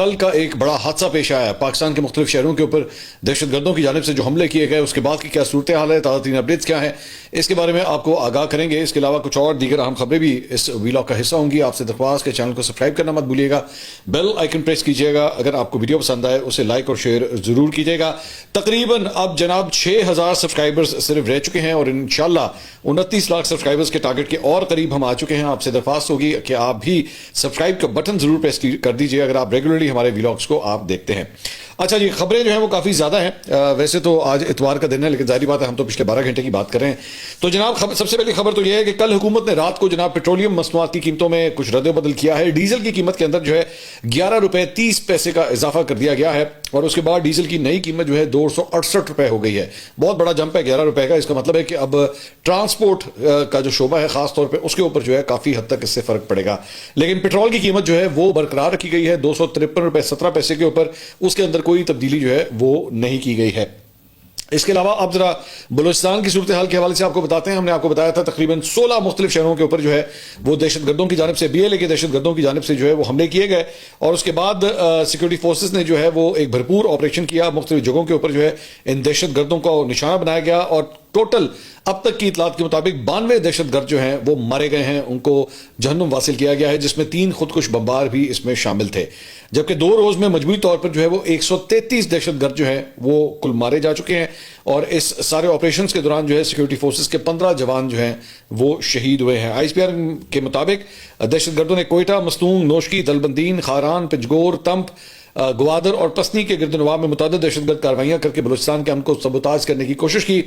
کل کا ایک بڑا حادثہ پیش آیا ہے پاکستان کے مختلف شہروں کے اوپر دہشت گردوں کی جانب سے جو حملے کیے گئے اس کے بعد کی کیا صورتحال ہے، تازہ ترین اپڈیٹس کیا ہیں، اس کے بارے میں آپ کو آگاہ کریں گے۔ اس کے علاوہ کچھ اور دیگر اہم خبریں بھی اس ویلاگ کا حصہ ہوں گی۔ آپ سے درخواست کہ چینل کو سبسکرائب کرنا مت بھولیے گا، بیل آئیکن پریس کیجیے گا، اگر آپ کو ویڈیو پسند آئے اسے لائک اور شیئر ضرور کیجیے گا۔ تقریباً اب جناب 6000 سبسکرائبرز صرف رہ چکے ہیں اور انشاءاللہ 29 لاکھ سبسکرائبرز کے ٹارگٹ کے اور قریب ہم آ چکے ہیں۔ آپ سے درخواست ہوگی کہ آپ بھی سبسکرائب کا بٹن ضرور پریس کر دیجیے اگر آپ ریگولرلی ہمارے ویلاگس کو آپ دیکھتے ہیں۔ اچھا جی، خبریں جو ہیں وہ کافی زیادہ ہیں۔ ویسے تو آج اتوار کا دن ہے لیکن ظاہری بات ہے ہم تو پچھلے 12 گھنٹے کی بات کر رہے ہیں۔ تو جناب سب سے پہلی خبر تو یہ ہے کہ کل حکومت نے رات کو جناب پیٹرولیم مصنوعات کی قیمتوں میں کچھ رد و بدل کیا ہے۔ ڈیزل کی قیمت کے اندر جو ہے 11 روپے 30 پیسے کا اضافہ کر دیا گیا ہے اور اس کے بعد ڈیزل کی نئی قیمت جو ہے 268 روپے ہو گئی ہے۔ بہت بڑا جمپ ہے 11 روپے کا۔ اس کا مطلب ہے کہ اب ٹرانسپورٹ کا جو شعبہ ہے خاص طور پہ اس کے اوپر جو ہے کافی حد تک اس سے فرق پڑے گا، لیکن پیٹرول کی قیمت جو ہے وہ برقرار رکھی گئی ہے 253 روپے 17 پیسے کے اوپر۔ اس کے اندر کوئی تبدیلی جو ہے وہ نہیں کی گئی ہے۔ اس کے علاوہ اب ذرا بلوچستان کی صورتحال کے حوالے سے آپ کو بتاتے ہیں۔ ہم نے آپ کو بتایا تھا تقریباً 16 مختلف شہروں کے اوپر جو ہے وہ دہشت گردوں کی جانب سے BLA کے دہشت گردوں کی جانب سے جو ہے وہ حملے کیے گئے اور اس کے بعد سیکورٹی فورسز نے جو ہے وہ ایک بھرپور آپریشن کیا۔ مختلف جگہوں کے اوپر جو ہے ان دہشت گردوں کو نشانہ بنایا گیا اور ٹوٹل اب تک کی اطلاعات کے مطابق 92 دہشت گرد جو ہیں وہ مارے گئے ہیں، ان کو جہنم واصل کیا گیا ہے، جس میں 3 خودکش بمبار بھی اس میں شامل تھے، جبکہ 2 روز میں مجموعی طور پر جو ہے وہ 133 دہشت گرد جو ہیں وہ کل مارے جا چکے ہیں اور اس سارے آپریشنز کے دوران جو ہے سیکورٹی فورسز کے 15 جوان جو ہیں وہ شہید ہوئے ہیں۔ ISPR کے مطابق دہشت گردوں نے کوئٹہ، مستونگ، نوشکی، دلبندین، خاران، پنجگور، تمپ، گوادر اور پسنی کے گرد نواح میں متعدد دہشت گرد کاروائیاں کر کے بلوچستان کے امن کو سبوتاژ کرنے کی کوشش کی۔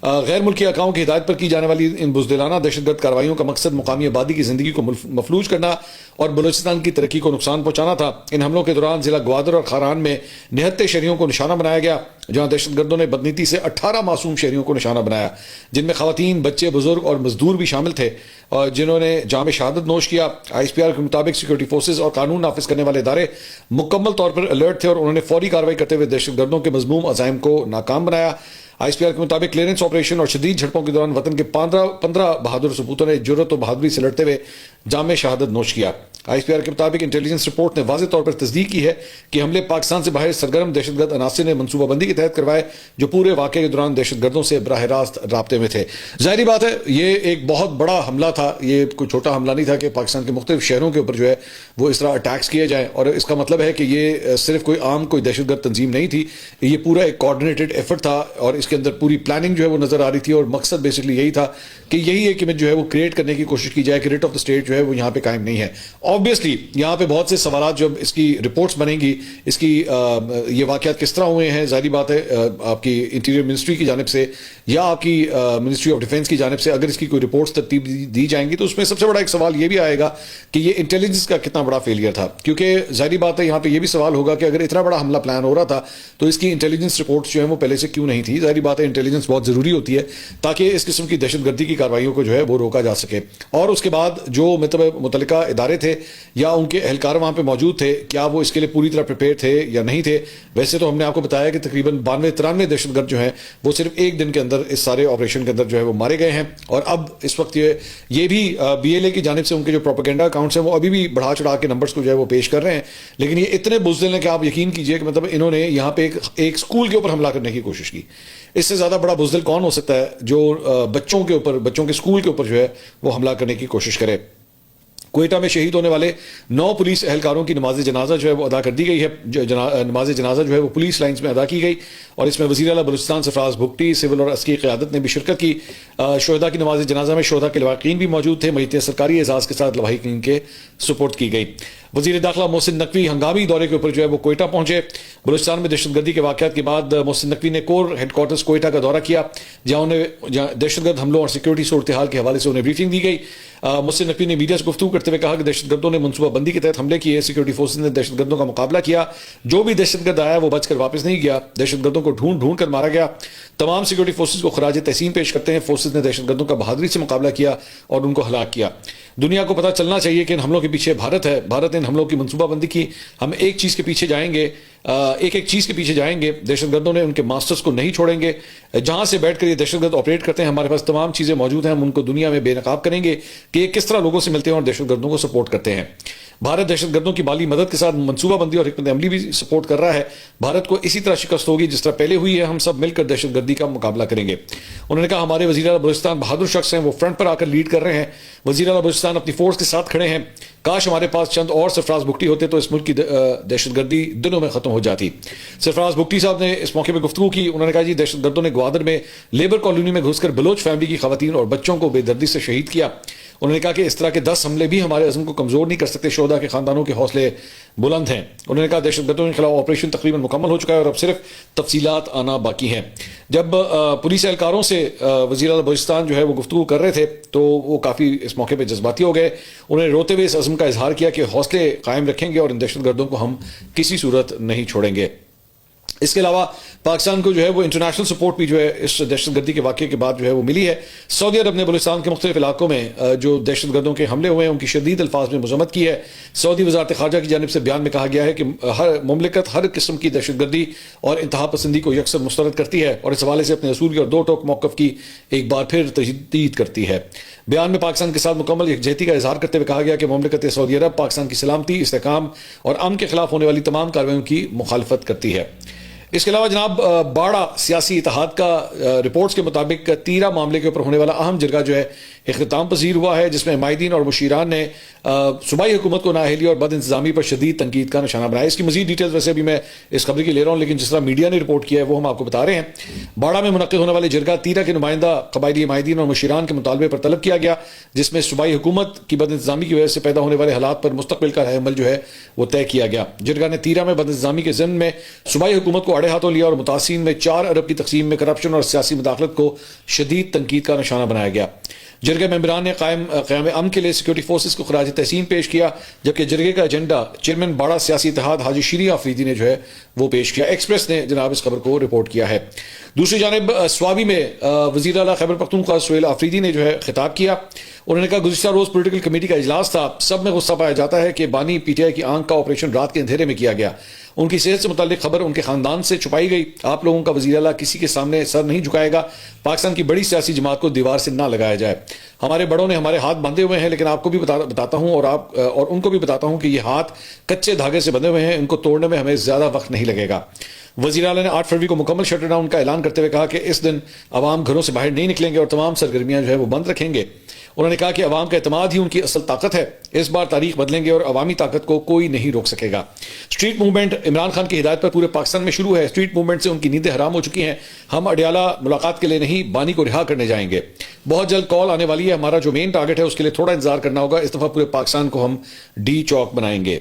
غیر ملکی اکاؤں کی ہدایت پر کی جانے والی ان بزدلانہ دہشت گرد کاروائیوں کا مقصد مقامی آبادی کی زندگی کو مفلوج کرنا اور بلوچستان کی ترقی کو نقصان پہنچانا تھا۔ ان حملوں کے دوران ضلع گوادر اور خاران میں 79 شہریوں کو نشانہ بنایا گیا، جہاں دہشت گردوں نے بدنیتی سے 18 معصوم شہریوں کو نشانہ بنایا، جن میں خواتین، بچے، بزرگ اور مزدور بھی شامل تھے اور جنہوں نے جام شہادت نوش کیا۔ ISPR کے مطابق سیکورٹی فورسز اور قانون نافذ کرنے والے ادارے مکمل طور پر الرٹ تھے اور انہوں نے فوری کارروائی کرتے ہوئے دہشت گردوں کے مذموم عزائم کو ناکام بنایا۔ ISPR کے مطابق کلیئرنس آپریشن اور شدید جھڑپوں کے دوران وطن کے 15 بہادر سپوتوں نے جرأت و بہادری سے لڑتے ہوئے جام شہادت نوش کیا۔ ISPR کے مطابق انٹیلیجنس رپورٹ نے واضح طور پر تصدیق کی ہے کہ حملے پاکستان سے باہر سرگرم دہشت گرد عناصر نے منصوبہ بندی کے تحت کروائے، جو پورے واقعے کے دوران دہشت گردوں سے براہ راست رابطے میں تھے۔ ظاہری بات ہے یہ ایک بہت بڑا حملہ تھا، یہ کوئی چھوٹا حملہ نہیں تھا کہ پاکستان کے مختلف شہروں کے اوپر جو ہے وہ اس طرح اٹیکس کیے جائیں، اور اس کا مطلب ہے کہ یہ صرف کوئی عام کوئی دہشت گرد تنظیم نہیں تھی، یہ پورا ایک کوآرڈینیٹڈ ایفرٹ تھا اور اس کے اندر پوری پلاننگ جو ہے وہ نظر آ رہی تھی اور مقصد بیسکلی یہی تھا کہ یہی ایک امیج جو ہے وہ کریٹ کرنے کی کوشش کی جائے کہ ریٹ آف دا اسٹیٹ جو ہے وہ یہاں پہ قائم نہیں ہے۔ آبویسلی یہاں پہ بہت سے سوالات جب اس کی رپورٹس بنیں گی، اس کی یہ واقعات کس طرح ہوئے ہیں، ظاہری بات ہے آپ کی انٹیریئر منسٹری کی جانب سے یا آپ کی منسٹری آف ڈیفینس کی جانب سے اگر اس کی کوئی رپورٹس ترتیب دی جائیں گی تو اس میں سب سے بڑا ایک سوال یہ بھی آئے گا کہ یہ انٹیلیجنس کا کتنا بڑا فیلئر تھا، کیونکہ ظاہری بات ہے یہاں پہ یہ بھی سوال ہوگا کہ اگر اتنا بڑا حملہ پلان ہو رہا تھا تو اس کی انٹیلیجنس رپورٹس جو ہیں وہ پہلے سے کیوں نہیں تھی۔ ظاہری بات ہے انٹیلیجنس بہت ضروری ہوتی ہے تاکہ اس قسم کی دہشت گردی کی کارروائیوں کو جو ہے وہ روکا جا سکے، اور اس کے بعد جو متعلقہ ادارے تھے یا ان کے اہلکار وہاں پہ موجود تھے کیا وہ اس کے لیے پوری طرح پریپیئر تھے یا نہیں تھے۔ ویسے تو ہم نے آپ کو بتایا کہ تقریباً 92-93 دہشت گرد جو ہیں وہ صرف ایک دن کے اندر اس سارے آپریشن کے اندر جو ہے وہ مارے گئے ہیں، اور اب اس وقت یہ بھی BLA کی جانب سے ان کے جو پروپیگنڈا اکاؤنٹس ہیں وہ ابھی بھی بڑھا چڑھا کے نمبرز کو جو ہے وہ پیش کر رہے ہیں، لیکن یہ اتنے بزدل ہیں کہ آپ یقین کیجئے کہ مطلب انہوں نے یہاں پہ ایک اسکول کے اوپر حملہ کرنے کی کوشش کی۔ اس سے زیادہ بڑا بزدل کون ہو سکتا ہے جو بچوں کے اوپر، بچوں کے اسکول کے اوپر جو ہے وہ حملہ کرنے کی کوشش کرے۔ کوئٹہ میں شہید ہونے والے 9 پولیس اہلکاروں کی نماز جنازہ جو ہے وہ ادا کر دی گئی ہے۔ نماز جنازہ جو ہے وہ پولیس لائنز میں ادا کی گئی اور اس میں وزیر اعلیٰ بلوچستان سرفراز بھگٹی، سول اور عسکری قیادت نے بھی شرکت کی۔ شہداء کی نماز جنازہ میں شہداء کے لواحقین بھی موجود تھے۔ میتیں سرکاری اعزاز کے ساتھ لواحقین کے سپرد کی گئی۔ وزیر داخلہ محسن نقوی ہنگامی دورے کے اوپر جو ہے وہ کوئٹہ پہنچے۔ بلوچستان میں دہشت گردی کے واقعات کے بعد محسن نقوی نے کور ہیڈ کوارٹرز کوئٹہ کا دورہ کیا، جہاں دہشت گرد حملوں اور سیکورٹی صورتحال کے حوالے سے انہیں بریفنگ دی گئی۔ محسن نقوی نے میڈیا سے گفتگو کرتے ہوئے کہا کہ دہشت گردوں نے منصوبہ بندی کے تحت حملے کیے، سیکورٹی فورسز نے دہشت گردوں کا مقابلہ کیا، جو بھی دہشت گرد آیا وہ بچ کر واپس نہیں گیا، دہشت گردوں کو ڈھونڈ کر مارا گیا۔ تمام سیکورٹی فورسز کو خراج تحسین پیش کرتے ہیں، فورسز نے دہشت گردوں کا بہادری سے مقابلہ کیا اور ان کو ہلاک کیا۔ دنیا کو پتہ چلنا چاہیے کہ ان حملوں کے پیچھے بھارت ہے، بھارت نے ان حملوں کی منصوبہ بندی کی۔ ہم ایک چیز کے پیچھے جائیں گے، ایک چیز کے پیچھے جائیں گے، دہشت گردوں نے ان کے ماسٹرز کو نہیں چھوڑیں گے، جہاں سے بیٹھ کر یہ دہشت گرد آپریٹ کرتے ہیں ہمارے پاس تمام چیزیں موجود ہیں، ہم ان کو دنیا میں بے نقاب کریں گے کہ یہ کس طرح لوگوں سے ملتے ہیں اور دہشت گردوں کو سپورٹ کرتے ہیں۔ بھارت دہشت گردوں کی مالی مدد کے ساتھ منصوبہ بندی اور حکمت عملی بھی سپورٹ کر رہا ہے. بھارت کو اسی طرح شکست ہوگی جس طرح پہلے ہوئی ہے. ہم سب مل کر دہشت گردی کا مقابلہ کریں گے. انہوں نے کہا ہمارے وزیر اعلیٰ بلوچستان بہادر شخص ہیں, وہ فرنٹ پر آ کر لیڈ کر رہے ہیں. وزیر اعلیٰ بلوچستان اپنی فورس کے ساتھ کھڑے ہیں. کاش ہمارے پاس چند اور سرفراز بگٹی ہوتے تو اس ملک کی دہشت گردی دنوں میں ختم ہو جاتی. سرفراز بگٹی صاحب نے اس موقع پہ گفتگو کی. انہوں نے کہا جی دہشت گردوں نے گوادر میں لیبر کالونی میں گھس کر بلوچ فیملی کی خواتین اور بچوں کو بے دردی سے شہید کیا. انہوں نے کہا کہ اس طرح کے 10 حملے بھی ہمارے عزم کو کمزور نہیں کر سکتے. شہداء کے خاندانوں کے حوصلے بلند ہیں. انہوں نے کہا دہشت گردوں کے خلاف آپریشن تقریباً مکمل ہو چکا ہے اور اب صرف تفصیلات آنا باقی ہیں. جب پولیس اہلکاروں سے وزیر اعلیٰ بلوچستان جو ہے وہ گفتگو کر رہے تھے تو وہ کافی اس موقع پہ جذباتی ہو گئے. انہوں نے روتے ہوئے اس عزم کا اظہار کیا کہ حوصلے قائم رکھیں گے اور ان دہشت گردوں کو ہم کسی صورت نہیں چھوڑیں گے. اس کے علاوہ پاکستان کو جو ہے وہ انٹرنیشنل سپورٹ بھی جو ہے اس دہشت گردی کے واقعے کے بعد جو ہے وہ ملی ہے. سعودی عرب نے بلوچستان کے مختلف علاقوں میں جو دہشت گردوں کے حملے ہوئے ہیں ان کی شدید الفاظ میں مذمت کی ہے. سعودی وزارت خارجہ کی جانب سے بیان میں کہا گیا ہے کہ ہر مملکت ہر قسم کی دہشت گردی اور انتہا پسندی کو یکسر مسترد کرتی ہے اور اس حوالے سے اپنے اصولی اور دو ٹوک موقف کی ایک بار پھر تجدید کرتی ہے. بیان میں پاکستان کے ساتھ مکمل یکجہتی کا اظہار کرتے ہوئے کہا گیا کہ مملکت سعودی عرب پاکستان کی سلامتی, استحکام اور امن کے خلاف ہونے والی تمام کارروائیوں کی مخالفت کرتی ہے. اس کے علاوہ جناب باڑا سیاسی اتحاد کا رپورٹس کے مطابق تیرہ معاملے کے اوپر ہونے والا اہم جرگہ جو ہے اختتام پذیر ہوا ہے, جس میں مائدین اور مشیران نے صوبائی حکومت کو نااہلی اور بد انتظامی پر شدید تنقید کا نشانہ بنایا. اس کی مزید ڈیٹیلز ویسے بھی میں اس خبر کی لے رہا ہوں, لیکن جس طرح میڈیا نے رپورٹ کیا ہے وہ ہم آپ کو بتا رہے ہیں. باڑا میں منعقد ہونے والے جرگہ تیرہ کے نمائندہ قبائلی مائدین اور مشیران کے مطالبے پر طلب کیا گیا, جس میں صوبائی حکومت کی بد انتظامی کی وجہ سے پیدا ہونے والے حالات پر مستقبل کا رد عمل جو ہے وہ طے کیا گیا. جرگہ نے تیرہ میں بد انتظامی کے ضمن میں صوبائی حکومت کو اڑے ہاتھوں لیا اور متاثرین میں 4 ارب کی تقسیم میں کرپشن اور سیاسی مداخلت کو شدید تنقید کا نشانہ بنایا گیا. جرگہ ممبران نے قیام امن کے لیے سیکورٹی فورسز کو خراج تحسین پیش کیا, جبکہ جرگے کا ایجنڈا چیئرمین باڑا سیاسی اتحاد حاجی شیری آفریدی نے جو ہے وہ پیش کیا. ایکسپریس نے جناب اس خبر کو رپورٹ کیا ہے. دوسری جانب سوابی میں وزیر اعلیٰ خیبر پختونخوا سہیل آفریدی نے جو ہے خطاب کیا. انہوں نے کہا گزشتہ روز پولیٹیکل کمیٹی کا اجلاس تھا, سب میں غصہ پایا جاتا ہے کہ بانی پی ٹی آئی کی آنکھ کا آپریشن رات کے اندھیرے میں کیا گیا. ان کی صحت سے متعلق خبر ان کے خاندان سے چھپائی گئی. آپ لوگوں کا وزیر اعلیٰ کسی کے سامنے سر نہیں جھکائے گا. پاکستان کی بڑی سیاسی جماعت کو دیوار سے نہ لگایا جائے. ہمارے بڑوں نے ہمارے ہاتھ باندھے ہوئے ہیں, لیکن آپ کو بھی بتاتا ہوں اور ان کو بھی بتاتا ہوں کہ یہ ہاتھ کچے دھاگے سے بندھے ہوئے ہیں, ان کو توڑنے میں ہمیں زیادہ وقت نہیں لگے گا. وزیر اعلیٰ نے 8 فروری کو مکمل شٹر ڈاؤن کا اعلان کرتے ہوئے کہا کہ اس دن عوام گھروں سے باہر نہیں نکلیں گے اور تمام سرگرمیاں جو ہے وہ بند رکھیں گے. انہوں نے کہا کہ عوام کا اعتماد ہی ان کی اصل طاقت ہے. اس بار تاریخ بدلیں گے اور عوامی طاقت کو کوئی نہیں روک سکے گا. اسٹریٹ موومنٹ عمران خان کی ہدایت پر پورے پاکستان میں شروع ہے. اسٹریٹ موومنٹ سے ان کی نیندیں حرام ہو چکی ہیں. ہم اڈیالہ ملاقات کے لیے نہیں, بانی کو رہا کرنے جائیں گے. بہت جلد کال آنے والی ہے. ہمارا جو مین ٹارگٹ ہے اس کے لیے تھوڑا انتظار کرنا ہوگا. اس دفعہ پورے پاکستان کو ہم ڈی چوک بنائیں گے.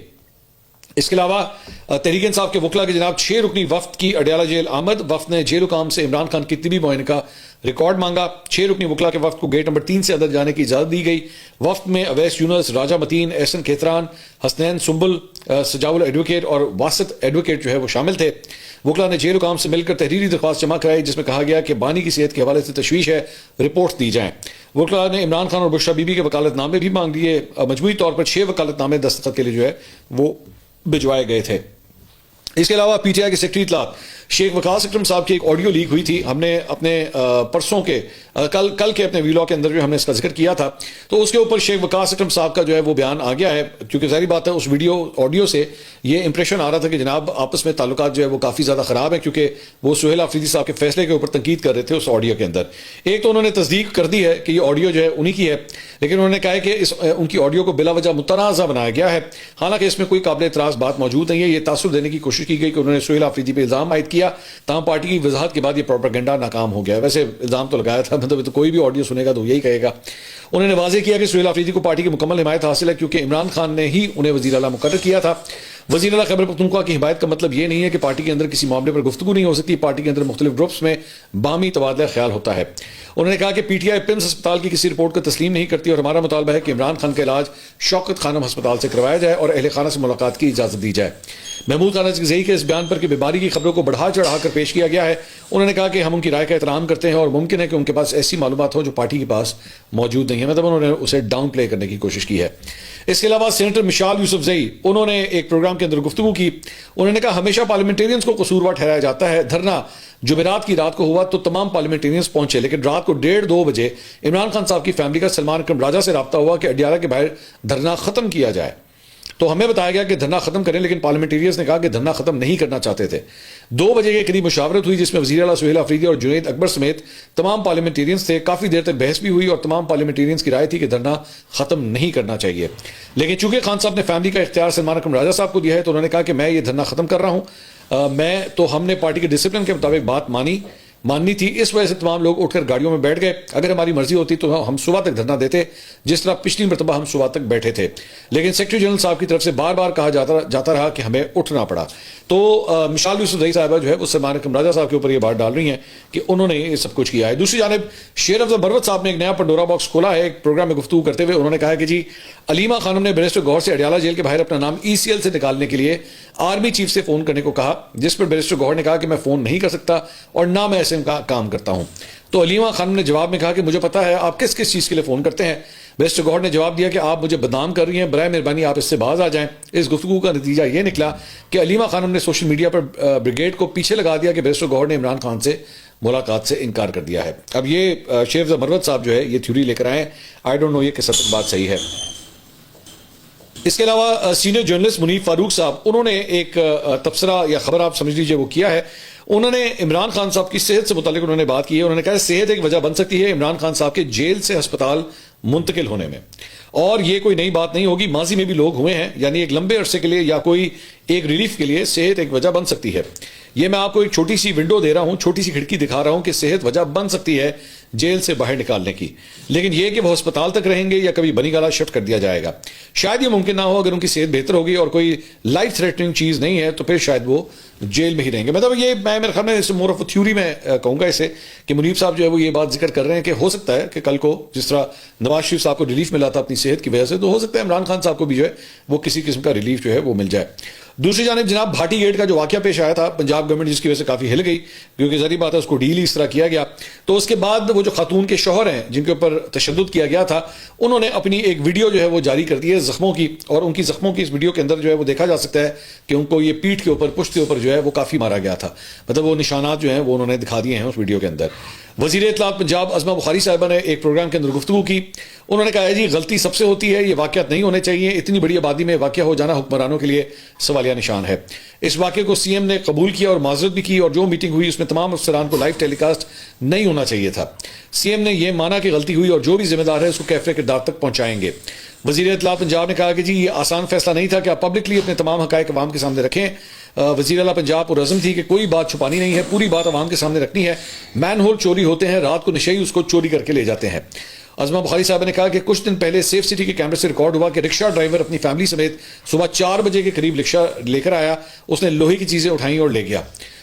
اس کے علاوہ تحریک انصاف کے وکلا کے جناب 6 رکنی وفد کی اڈیالہ جیل آمد. وفد نے جیل حکام سے عمران خان کی طبی معائنے کا ریکارڈ مانگا. 6 رکنی وکلا کے وفد کو گیٹ نمبر 3 سے اندر جانے کی اجازت دی گئی. وفد میں اویس یونس, راجہ متین, احسن کھیتران, حسنین سنبل, سجاول ایڈوکیٹ اور واسط ایڈوکیٹ جو ہے وہ شامل تھے. وکلا نے جیل حکام سے مل کر تحریری درخواست جمع کرائی, جس میں کہا گیا کہ بانی کی صحت کے حوالے سے تشویش ہے, رپورٹ دی جائیں. وکلا نے عمران خان اور بشرا بی بی کے وکالت نامے بھی مانگ لیے. مجموعی طور پر 6 وکالت نامے دستخط کے لیے جو ہے وہ بھجوائے گئے تھے. اس کے علاوہ پی ٹی آئی کے سیکرٹری اطلاع شیخ وقاص اکرم صاحب کی ایک آڈیو لیک ہوئی تھی. ہم نے اپنے پرسوں کے کل کے اپنے ویلاگ کے اندر جو ہم نے اس کا ذکر کیا تھا, تو اس کے اوپر شیخ وقاص اکرم صاحب کا جو ہے وہ بیان آ گیا ہے, کیونکہ ظاہری بات ہے اس آڈیو سے یہ امپریشن آ رہا تھا کہ جناب آپس میں تعلقات جو ہے وہ کافی زیادہ خراب ہیں, کیونکہ وہ سہیل آفریدی صاحب کے فیصلے کے اوپر تنقید کر رہے تھے اس آڈیو کے اندر. ایک تو انہوں نے تصدیق کر دی ہے کہ یہ آڈیو جو ہے انہی کی ہے, لیکن انہوں نے کہا ہے کہ ان کی آڈیو کو بلا وجہ متنازع بنایا گیا ہے. حالانکہ اس میں کوئی قابل اعتراض بات موجود نہیں ہے. یہ تاثر دینے کی کوشش کی گئی کہ انہوں نے سہیل آفریدی پہ الزام عائد کیا, تاہم پارٹی کی وضاحت کے بعد یہ پروپیگنڈا ناکام ہو گیا. ویسے الزام تو لگایا تھا, مطلب تو کوئی بھی آڈیو سنے گا تو یہی کہے گا. انہوں نے واضح کیا کہ سہیل آفریدی کو پارٹی کی مکمل حمایت حاصل ہے, کیونکہ عمران خان نے ہی انہیں وزیر اعلیٰ مقرر کیا تھا. وزیر اعلیٰ خیبر پختونخوا کی حمایت کا مطلب یہ نہیں ہے کہ پارٹی کے اندر کسی معاملے پر گفتگو نہیں ہو سکتی. پارٹی کے اندر مختلف گروپس میں باہمی تبادلہ خیال ہوتا ہے. انہوں نے کہا کہ پی ٹی آئی پمس ہسپتال کی کسی رپورٹ کو تسلیم نہیں کرتی اور ہمارا مطالبہ ہے کہ عمران خان کا علاج شوکت خانم ہسپتال سے کروایا جائے اور اہل خانہ سے ملاقات کی اجازت دی جائے. محمود خانہ جزئی کے اس بیان پر کہ بیماری کی خبروں کو بڑھا چڑھا کر پیش کیا گیا ہے, انہوں نے کہا کہ ہم ان کی رائے کا احترام کرتے ہیں اور ممکن ہے کہ ان کے پاس ایسی معلومات ہوں جو پارٹی کے پاس موجود نہیں ہے. مطلب انہوں نے اسے ڈاؤن پلے کرنے کی کوشش کی ہے. اس کے علاوہ سینیٹر مشال یوسفزئی انہوں نے ایک پروگرام کے اندر گفتگو کی. انہوں نے کہا ہمیشہ پارلیمنٹیرینز کو قصوروار ٹھہرایا جاتا ہے. دھرنا جمعرات کی رات کو ہوا تو تمام پارلیمنٹیرینز پہنچے, لیکن رات کو 1:30-2 بجے عمران خان صاحب کی فیملی کا سلمان اکرم راجہ سے رابطہ ہوا کہ اڈیالہ کے باہر دھرنا ختم کیا جائے. تو ہمیں بتایا گیا کہ دھرنا ختم کریں، لیکن پارلیمنٹیرینز نے کہا کہ دھرنا ختم نہیں کرنا چاہتے تھے۔ 2 بجے کے قریب مشاورت ہوئی جس میں وزیر اعلیٰ سہیل آفریدی اور جنید اکبر سمیت تمام پارلیمنٹیرینز تھے۔ کافی دیر تک بحث بھی ہوئی اور تمام پارلیمنٹیرینز کی رائے تھی کہ دھرنا ختم نہیں کرنا چاہیے، لیکن چونکہ خان صاحب نے فیملی کا اختیار سلمان اکرم راجہ صاحب کو دیا ہے تو انہوں نے کہا کہ میں یہ دھرنا ختم کر رہا ہوں۔ ہم نے پارٹی کے ڈسپلن کے مطابق بات ماننی تھی، اس وجہ سے تمام لوگ اٹھ کر گاڑیوں میں بیٹھ گئے۔ اگر ہماری مرضی ہوتی تو ہم صبح تک دھرنا دیتے، جس طرح پچھلی مرتبہ ہم صبح تک بیٹھے تھے، لیکن سیکرٹری جنرل صاحب کی طرف سے بار بار کہا جاتا رہا کہ ہمیں اٹھنا پڑا۔ تو مشال یوسفزئی صاحبہ جو ہے وہ سلمان اکرم راجہ صاحب کے اوپر یہ بات ڈال رہی ہیں کہ انہوں نے یہ سب کچھ کیا ہے۔ دوسری جانب شیر افضل بروت صاحب نے ایک نیا پنڈورا باکس کھولا ہے۔ ایک پروگرام میں گفتگو کرتے ہوئے انہوں نے کہا کہ جی علیمہ خانم نے بیرسٹر گوہر سے اڈیالہ جیل کے باہر اپنا نام ECL سے نکالنے کے لیے آرمی چیف سے فون کرنے کو کہا، جس پر بیرسٹر گوہر نے کہا کہ میں فون نہیں کر سکتا اور نہ میں ایسے کام کرتا ہوں۔ تو علیمہ خانم نے جواب میں کہا کہ مجھے پتا ہے آپ کس چیز کے لیے فون کرتے ہیں۔ بیرسٹر گوہر نے جواب دیا کہ آپ مجھے بدنام کر رہی ہیں، برائے مہربانی آپ اس سے باز آ جائیں۔ اس گفتگو کا نتیجہ یہ نکلا کہ علیمہ خانم نے سوشل میڈیا پر بریگیڈ کو پیچھے لگا دیا کہ بیرسٹر گوہر نے عمران خان سے ملاقات سے انکار کر دیا ہے۔ اب یہ شیر افضل مروت صاحب جو ہے یہ تھیوری لے کر آئے ہیں، آئی ڈونٹ نو یہ کس حد تک بات صحیح ہے۔ اس کے علاوہ سینئر جرنلسٹ منیب فاروق صاحب، انہوں نے ایک تبصرہ یا خبر آپ سمجھ لیجئے وہ کیا ہے۔ انہوں نے عمران خان صاحب کی صحت سے متعلق انہوں نے بات کی ہے۔ انہوں نے کہا صحت ایک وجہ بن سکتی ہے عمران خان صاحب کے جیل سے ہسپتال منتقل ہونے میں، اور یہ کوئی نئی بات نہیں ہوگی، ماضی میں بھی لوگ ہوئے ہیں، یعنی ایک لمبے عرصے کے لیے یا کوئی ایک ریلیف کے لیے صحت ایک وجہ بن سکتی ہے۔ یہ میں آپ کو ایک چھوٹی سی ونڈو دے رہا ہوں، چھوٹی سی کھڑکی دکھا رہا ہوں کہ صحت وجہ بن سکتی ہے جیل سے باہر نکالنے کی، لیکن یہ کہ وہ ہسپتال تک رہیں گے یا کبھی بنی گالا شفٹ کر دیا جائے گا، شاید یہ ممکن نہ ہو۔ اگر ان کی صحت بہتر ہوگی اور کوئی لائف تھریٹننگ چیز نہیں ہے تو پھر شاید وہ جیل میں ہی رہیں گے۔ مطلب یہ میں میرے خیال میں اس مور آف تھیوری میں کہوں گا اسے کہ منیب صاحب جو ہے وہ یہ بات ذکر کر رہے ہیں کہ ہو سکتا ہے کہ کل کو جس طرح نواز شریف صاحب کو ریلیف ملا تھا اپنی صحت کی وجہ سے، تو ہو سکتا ہے عمران خان صاحب کو بھی جو ہے وہ کسی قسم کا ریلیف جو ہے وہ مل جائے۔ دوسری جانب جناب بھاٹی گیٹ کا جو واقعہ پیش آیا تھا پنجاب گورنمنٹ جس کی وجہ سے کافی ہل گئی، کیونکہ ظاہری بات ہے اس کو ڈیل اس طرح کیا گیا، تو اس کے بعد وہ جو خاتون کے شوہر ہیں جن کے اوپر تشدد کیا گیا تھا، انہوں نے اپنی ایک ویڈیو جو ہے وہ جاری کر دی ہے زخموں کی، اور ان کی زخموں کی اس ویڈیو کے اندر جو ہے وہ دیکھا جا سکتا ہے کہ ان کو یہ پیٹھ کے اوپر پشت کے اوپر جو ہے وہ کافی مارا گیا تھا، مطلب وہ نشانات جو ہیں وہ انہوں نے دکھا دیے ہیں اس ویڈیو کے اندر۔ وزیر اطلاعات پنجاب عظمہ بخاری صاحبہ نے ایک پروگرام کے اندر گفتگو کی، انہوں نے کہا ہے جی غلطی سب سے ہوتی ہے، یہ واقعات نہیں ہونے چاہیے، اتنی بڑی آبادی میں واقعہ ہو جانا حکمرانوں کے لیے سوالیہ نشان ہے۔ اس واقعے کو CM نے قبول کیا اور معذرت بھی کی، اور جو میٹنگ ہوئی اس میں تمام افسران کو لائیو ٹیلی کاسٹ نہیں ہونا چاہیے تھا۔ CM نے یہ مانا کہ غلطی ہوئی اور جو بھی ذمہ دار ہے اس کو کیفے کردار تک پہنچائیں گے۔ وزیر اطلاعات پنجاب نے کہا کہ جی یہ آسان فیصلہ نہیں تھا کہ آپ پبلکلی اپنے تمام حقائق عوام کے سامنے رکھیں۔ وزیر اعلیٰ پنجاب پر عزم تھی کہ کوئی بات چھپانی نہیں ہے، پوری بات عوام کے سامنے رکھنی ہے۔ مین ہول چوری ہوتے ہیں، رات کو نشئی اس کو چوری کر کے لے جاتے ہیں۔ عظمہ بخاری صاحب نے کہا کہ کچھ دن پہلے سیف سٹی کے کیمرے سے ریکارڈ ہوا کہ رکشہ ڈرائیور اپنی فیملی سمیت صبح 4 بجے کے قریب رکشہ لے کر آیا، اس نے لوہے کی چیزیں اٹھائیں اور لے گیا۔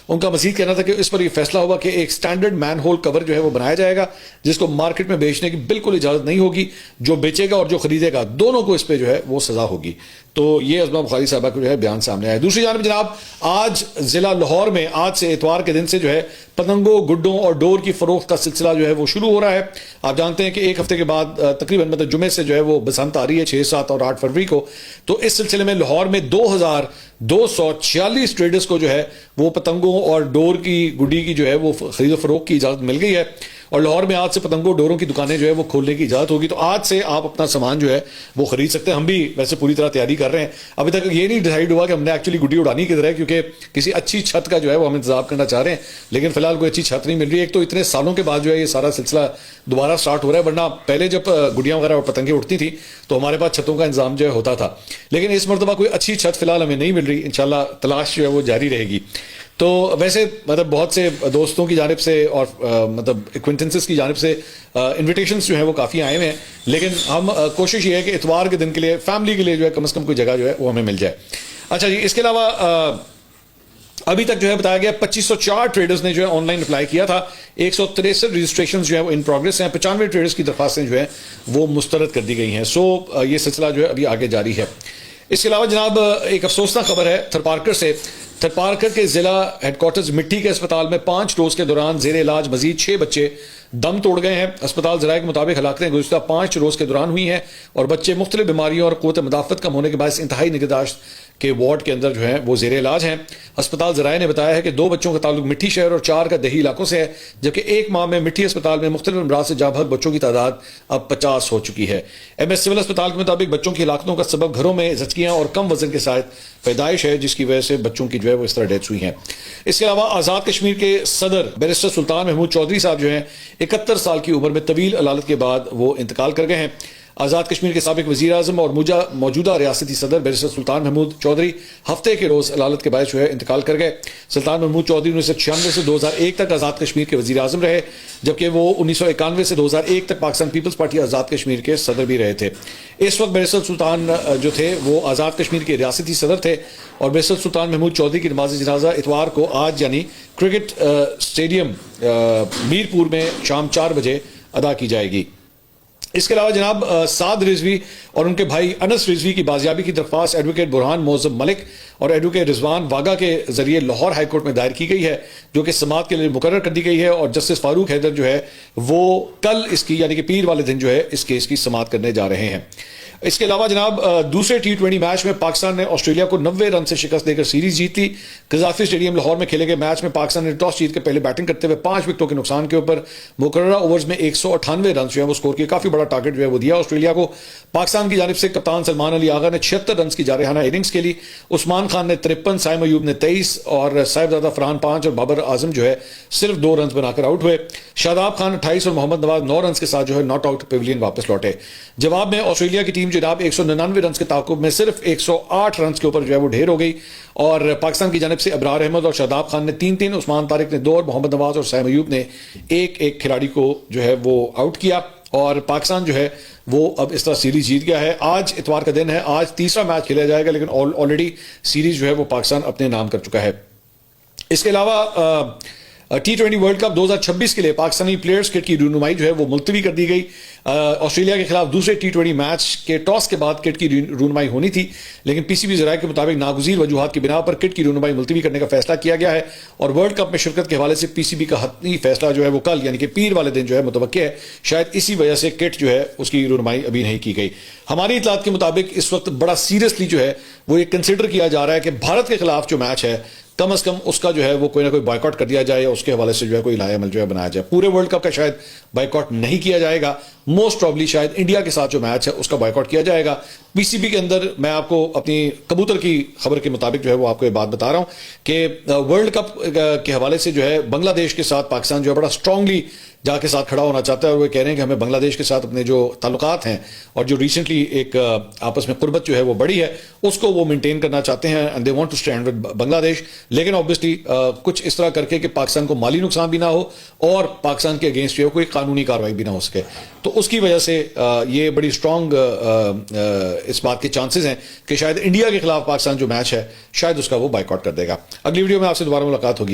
ان کا مزید کہنا تھا کہ اس پر یہ فیصلہ ہوا کہ ایک سٹینڈرڈ مین ہول کور جو ہے وہ بنایا جائے گا جس کو مارکیٹ میں بیچنے کی بالکل اجازت نہیں ہوگی، جو بیچے گا اور جو خریدے گا دونوں کو اس پہ جو ہے وہ سزا ہوگی۔ تو یہ عظمہ بخاری صاحبہ کو جو ہے بیان سامنے آیا۔ دوسری جانب جناب آج ضلع لاہور میں آج سے اتوار کے دن سے جو ہے پتنگوں، گڈوں اور ڈور کی فروخت کا سلسلہ جو ہے وہ شروع ہو رہا ہے۔ آپ جانتے ہیں کہ ایک ہفتے کے بعد تقریباً مطلب جمعے سے جو ہے وہ بسنت آ رہی ہے 6، 7 اور 8 فروری کو، تو اس سلسلے میں لاہور میں 2246 ٹریڈرز کو جو ہے وہ پتنگوں اور ڈور کی گڈی کی جو ہے وہ خرید و فروخت کی اجازت مل گئی ہے، اور لاہور میں آج سے پتنگوں ڈوروں کی دکانیں جو ہے وہ کھولنے کی اجازت ہوگی۔ تو آج سے آپ اپنا سامان جو ہے وہ خرید سکتے ہیں۔ ہم بھی ویسے پوری طرح تیاری کر رہے ہیں، ابھی تک یہ نہیں ڈیسائیڈ ہوا کہ ہم نے ایکچولی گڈی اڑانی کدھر ہے، کیونکہ کسی اچھی چھت کا جو ہے وہ ہم انتظام کرنا چاہ رہے ہیں، لیکن فی الحال کوئی اچھی چھت نہیں مل رہی۔ ایک تو اتنے سالوں کے بعد جو ہے یہ سارا سلسلہ دوبارہ سٹارٹ ہو رہا ہے، ورنہ پہلے جب گڈیاں وغیرہ اور پتنگیں اڑتی تھی تو ہمارے پاس چھتوں کا انتظام جو ہے ہوتا تھا، لیکن اس مرتبہ کوئی اچھی چھت فی الحال ہمیں نہیں مل رہی، انشاءاللہ تلاش جو ہے وہ جاری رہے گی۔ تو ویسے مطلب بہت سے دوستوں کی جانب سے اور مطلب ایکوینٹنسز کی جانب سے انویٹیشنز جو ہیں وہ کافی آئے ہوئے ہیں، لیکن ہم کوشش یہ ہے کہ اتوار کے دن کے لیے فیملی کے لیے جو ہے کم از کم کوئی جگہ جو ہے وہ ہمیں مل جائے۔ اچھا جی، اس کے علاوہ ابھی تک جو ہے بتایا گیا 2504 ٹریڈرز نے جو ہے آن لائن اپلائی کیا تھا، 163 رجسٹریشن جو ہے وہ ان پروگرس ہیں، 95 ٹریڈرز کی درخواستیں جو ہیں وہ مسترد کر دی گئی ہیں۔ سو یہ سلسلہ جو ہے ابھی آگے جاری ہے۔ اس کے علاوہ جناب ایک افسوسناک خبر ہے تھرپارکر سے۔ تھرپارکر کے ضلع ہیڈ کوارٹرز مٹی کے اسپتال میں 5 ڈوز کے دوران زیر علاج مزید 6 بچے دم توڑ گئے ہیں۔ اسپتال ذرائع کے مطابق ہلاکتیں گزشتہ 5 روز کے دوران ہوئی ہیں اور بچے مختلف بیماریوں اور قوت مدافعت کم ہونے کے باعث انتہائی نگہداشت کے وارڈ کے اندر جو ہیں وہ زیر علاج ہیں۔ ہسپتال ذرائع نے بتایا ہے کہ 2 بچوں کا تعلق مٹھی شہر اور 4 کا دیہی علاقوں سے ہے، جبکہ 1 ماہ میں مٹھی اسپتال میں مختلف امراض سے جاں بحق بچوں کی تعداد اب 50 ہو چکی ہے۔ ایم ایس سول اسپتال کے مطابق بچوں کی ہلاکتوں کا سبب گھروں میں زچگیاں اور کم وزن کے ساتھ پیدائش ہے، جس کی وجہ سے بچوں کی جو ہے وہ اس طرح ڈیتھس ہوئی ہیں۔ اس کے علاوہ آزاد کشمیر کے صدر بیرسٹر سلطان محمود چودھری صاحب جو ہیں 71 سال کی عمر میں طویل علالت کے بعد وہ انتقال کر گئے ہیں۔ آزاد کشمیر کے سابق وزیر اعظم اور موجودہ ریاستی صدر بیرسٹر سلطان محمود چودھری ہفتے کے روز علالت کے باعث جو ہے انتقال کر گئے۔ سلطان محمود چودھری 1996 سے 2001 تک آزاد کشمیر کے وزیر اعظم رہے، جبکہ وہ 1991 سے 2001 تک پاکستان پیپلز پارٹی آزاد کشمیر کے صدر بھی رہے تھے۔ اس وقت بیرسٹر سلطان جو تھے وہ آزاد کشمیر کے ریاستی صدر تھے، اور بیرسٹر سلطان محمود چودھری کی نماز جنازہ اتوار کو آج یعنی کرکٹ اسٹیڈیم میرپور میں شام 4 بجے ادا کی جائے گی۔ اس کے علاوہ جناب سعد رضوی اور ان کے بھائی انس رضوی کی بازیابی کی درخواست ایڈوکیٹ برہان معظم ملک اور ایڈوکیٹ رضوان واگا کے ذریعے لاہور ہائی کورٹ میں دائر کی گئی ہے، جو کہ سماعت کے لیے مقرر کر دی گئی ہے، اور جسٹس فاروق حیدر جو ہے وہ کل اس کی یعنی کہ پیر والے دن جو ہے اس کیس کی سماعت کرنے جا رہے ہیں۔ اس کے علاوہ جناب دوسرے T20 میچ میں پاکستان نے آسٹریلیا کو 90 رن سے شکست دے کر سیریز جیت لی۔ قذافی اسٹیڈیم لاہور میں کھیلے گئے میچ میں پاکستان نے ٹاس جیت کے پہلے بیٹنگ کرتے ہوئے 5 وکٹوں کے نقصان کے اوپر مقررہ اوورز میں 198 رنز جو ہے وہ سکور کیے۔ کافی بڑا ٹارگٹ جو ہے وہ دیا آسٹریلیا کو۔ پاکستان کی جانب سے کپتان سلمان علی آغا نے 76 رنز کی جارحانہ اننگز کھیلی، عثمان خان نے 53، سائم ایوب نے 23 اور صاحبزادہ فرحان 5 اور بابر اعظم جو ہے صرف 2 رنز بنا کر آؤٹ ہوئے۔ شاداب خان 28 اور محمد نواز 9 رنز کے ساتھ جو ہے ناٹ آؤٹ پیویلین واپس لوٹے۔ جواب میں آسٹریلیا کی ٹیم جناب 199 رنز کے تعاقب میں صرف 108 رنز کے اوپر جو ہے وہ ڈھیر ہو گئی، اور پاکستان کی جانب سے ابرار احمد اور شاداب خان نے 3-3، عثمان طارق نے 2 اور محمد نواز اور سائم ایوب نے 1-1 کھلاڑی کو جو ہے وہ آؤٹ کیا، اور پاکستان جو ہے وہ اب اس طرح سیریز جیت گیا ہے۔ آج اتوار کا دن ہے، آج تیسرا میچ کھیلا جائے گا، لیکن آلریڈی سیریز جو ہے وہ پاکستان اپنے نام کر چکا ہے۔ اس کے علاوہ T20 ورلڈ کپ 2026 کے لیے پاکستانی پلیئرز کٹ کی رونمائی جو ہے وہ ملتوی کر دی گئی۔ آسٹریلیا کے خلاف دوسرے T20 میچ کے ٹاس کے بعد کٹ کی رونمائی ہونی تھی، لیکن پی سی بی ذرائع کے مطابق ناگزیر وجوہات کی بنا پر کٹ کی رونمائی ملتوی کرنے کا فیصلہ کیا گیا ہے، اور ورلڈ کپ میں شرکت کے حوالے سے پی سی بی کا حتمی فیصلہ جو ہے وہ کل یعنی کہ پیر والے دن جو ہے متوقع ہے۔ شاید اسی وجہ سے کٹ جو ہے اس کی رونمائی ابھی نہیں کی گئی۔ ہماری اطلاعات کے مطابق اس وقت بڑا سیریسلی جو ہے وہ یہ کنسیڈر کیا جا رہا ہے کہ بھارت کے خلاف جو میچ ہے کم از کم اس کا جو ہے وہ کوئی نہ کوئی بائیکاٹ کر دیا جائے، اس کے حوالے سے جو ہے کوئی لائحہ عمل جو ہے بنایا جائے۔ پورے ورلڈ کپ کا شاید بائیکاٹ نہیں کیا جائے گا، موسٹ پرابلی شاید انڈیا کے ساتھ جو میچ ہے اس کا بائیکاٹ کیا جائے گا۔ پی سی بی کے اندر میں آپ کو اپنی کبوتر کی خبر کے مطابق جو ہے وہ آپ کو یہ بات بتا رہا ہوں کہ ورلڈ کپ کے حوالے سے جو ہے بنگلہ دیش کے ساتھ پاکستان جو ہے بڑا اسٹرانگلی جا کے ساتھ کھڑا ہونا چاہتا ہے، اور وہ کہہ رہے ہیں کہ ہمیں بنگلہ دیش کے ساتھ اپنے جو تعلقات ہیں اور جو ریسنٹلی ایک آپس میں قربت جو ہے وہ بڑی ہے اس کو وہ مینٹین کرنا چاہتے ہیں، and they want to stand with Bangladesh دیش، لیکن آبویسلی کچھ اس طرح کر کے کہ پاکستان کو مالی نقصان بھی نہ ہو اور پاکستان کے اگینسٹ جو ہے کوئی قانونی کارروائی بھی نہ ہو سکے۔ تو اس کی وجہ سے یہ بڑی اسٹرانگ اس بات کے چانسز ہیں کہ شاید انڈیا کے خلاف پاکستان جو میچ ہے شاید اس کا وہ بائیکاٹ کر دے گا۔ اگلی ویڈیو میں آپ سے دوبارہ ملاقات ہوگی۔